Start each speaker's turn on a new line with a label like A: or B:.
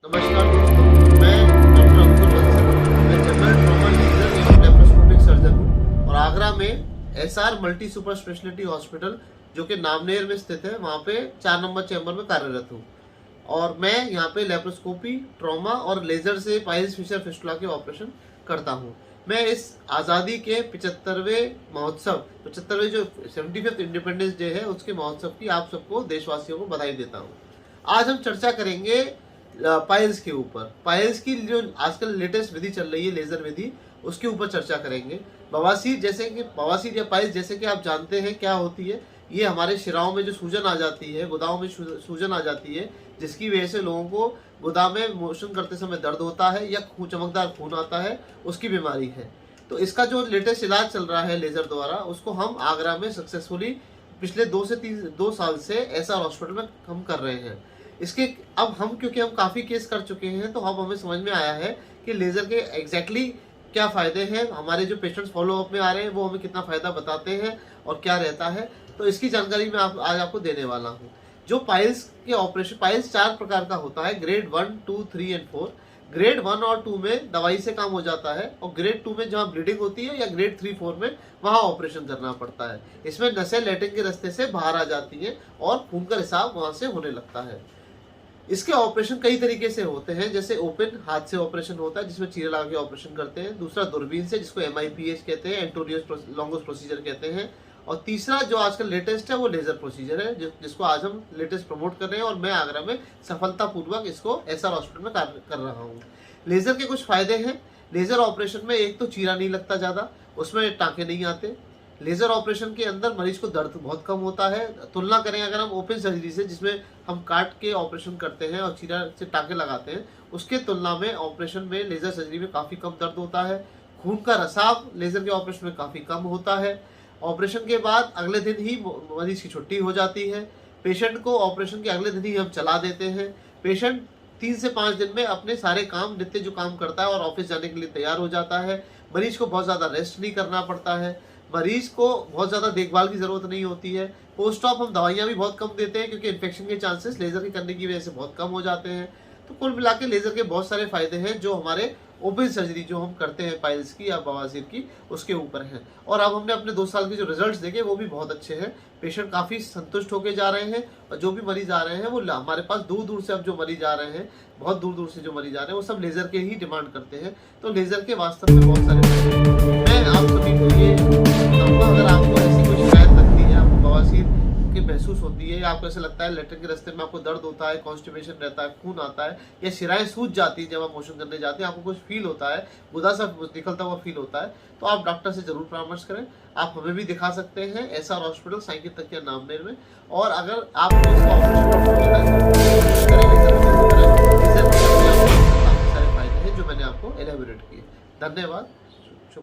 A: नमस्कार दोस्तों, मैं डॉक्टर अंकुर बंसल। मैं general trauma laser and laparoscopic surgeon हूँ और आगरा में SR multi super speciality hospital जो कि नामनेर में स्थित है, वहाँ पे 4 नंबर चैम्बर में कार्यरत हूँ। और मैं यहाँ पे लेप्रोस्कोपी, ट्रॉमा और लेजर से पाइल्स फिशर फिस्टुला के ऑपरेशन करता हूँ। मैं इस आज़ादी के 75वें महोत्सव, 75वें जो 75th इंडिपेंडेंस डे है, उसके महोत्सव की आप सबको, देशवासियों को बधाई देता हूँ। आज हम चर्चा करेंगे पाइल्स के ऊपर। पाइल्स की जो आजकल लेटेस्ट विधि चल रही है, लेजर विधि, उसके ऊपर चर्चा करेंगे। बवासीर या पाइल्स जैसे कि आप जानते हैं क्या होती है। ये हमारे शिराओं में जो सूजन आ जाती है, गुदाओं में सूजन आ जाती है, जिसकी वजह से लोगों को गुदा में मोशन करते समय दर्द होता है या चमकदार खून आता है, उसकी बीमारी है। तो इसका जो लेटेस्ट इलाज चल रहा है लेजर द्वारा, उसको हम आगरा में सक्सेसफुली पिछले 2 साल से एसआर हॉस्पिटल में हम कर रहे हैं। इसके अब हम, क्योंकि हम काफ़ी केस कर चुके हैं, तो अब हमें समझ में आया है कि लेज़र के एग्जैक्टली क्या फ़ायदे हैं। हमारे जो पेशेंट्स फॉलोअप में आ रहे हैं वो हमें कितना फ़ायदा बताते हैं और क्या रहता है, तो इसकी जानकारी मैं आज आपको देने वाला हूँ। जो पाइल्स के ऑपरेशन, पाइल्स 4 प्रकार का होता है, ग्रेड 1, 2, 3 एंड 4। ग्रेड 1 और 2 में दवाई से काम हो जाता है, और ग्रेड 2 में जहाँ ब्लीडिंग होती है, या ग्रेड 3, 4 में वहाँ ऑपरेशन करना पड़ता है। इसमें नसें लैट्रिन के रास्ते से बाहर आ जाती हैं और खून का रिसाव वहाँ से होने लगता है। इसके ऑपरेशन कई तरीके से होते हैं, जैसे ओपन हाथ से ऑपरेशन होता है, जिसमें चीरा लगा के ऑपरेशन करते हैं। दूसरा दूरबीन से, जिसको MIPH कहते हैं, एंटोनियस लॉन्गोस प्रोसीजर कहते हैं। और तीसरा जो आजकल लेटेस्ट है वो लेजर प्रोसीजर है, जिसको आज हम लेटेस्ट प्रमोट कर रहे हैं, और मैं आगरा में सफलतापूर्वक इसको एसआर हॉस्पिटल में कार्य कर रहा हूँ। लेजर के कुछ फायदे हैं। लेजर ऑपरेशन में एक तो चीरा नहीं लगता ज़्यादा, उसमें टाँके नहीं आते। लेजर ऑपरेशन के अंदर मरीज को दर्द बहुत कम होता है। तुलना करें अगर हम ओपन सर्जरी से, जिसमें हम काट के ऑपरेशन करते हैं और चीरा से टाँके लगाते हैं, उसके तुलना में ऑपरेशन में, लेजर सर्जरी में काफ़ी कम दर्द होता है। खून का रिसाव लेजर के ऑपरेशन में काफ़ी कम होता है। ऑपरेशन के बाद अगले दिन ही मरीज की छुट्टी हो जाती है। पेशेंट को ऑपरेशन के अगले दिन ही हम चला देते हैं। पेशेंट 3 से 5 दिन में अपने सारे काम, नित्य जो काम करता है, और ऑफिस जाने के लिए तैयार हो जाता है। मरीज को बहुत ज़्यादा रेस्ट नहीं करना पड़ता है। मरीज को बहुत ज़्यादा देखभाल की ज़रूरत नहीं होती है। पोस्ट ऑप हम दवाइयाँ भी बहुत कम देते हैं, क्योंकि इन्फेक्शन के चांसेस लेज़र के करने की वजह से बहुत कम हो जाते हैं। तो कुल मिला के लेज़र के बहुत सारे फायदे हैं, जो हमारे ओपन सर्जरी जो हम करते हैं पाइल्स की या बवासीर की, उसके ऊपर हैं। और अब हमने अपने 2 साल के जो रिजल्ट्स देखे वो भी बहुत अच्छे हैं। पेशेंट काफ़ी संतुष्ट होकर जा रहे हैं, और जो भी मरीज आ रहे हैं वो हमारे पास दूर दूर से, अब जो मरीज आ रहे हैं, बहुत दूर दूर से जो मरीज आ रहे हैं, वो सब लेज़र के ही डिमांड करते हैं। तो लेज़र के वास्तव में बहुत सारे फायदे हैं। मैं आप सभी को ये बताऊँगा, अगर आपको ऐसी कोई शिकायत लगती है, आपको बवासीर की महसूस होती है, या आपको ऐसा लगता है लैट्रिन के रास्ते में आपको दर्द होता है, कॉन्स्टिपेशन रहता है, खून आता है, या शिराएं सूज जाती है जब आप मोशन करने जाते हैं, आपको कुछ फील होता है, गुदा सा निकलता हुआ फील होता है, तो आप डॉक्टर से जरूर परामर्श करें। आप हमें भी दिखा सकते हैं एसआर हॉस्पिटल, साइकिल तकिया नामनेर में। और अगर आपको इसका काफी सारे फायदे हैं जो मैंने आपको एलेबोरेट किए। धन्यवाद।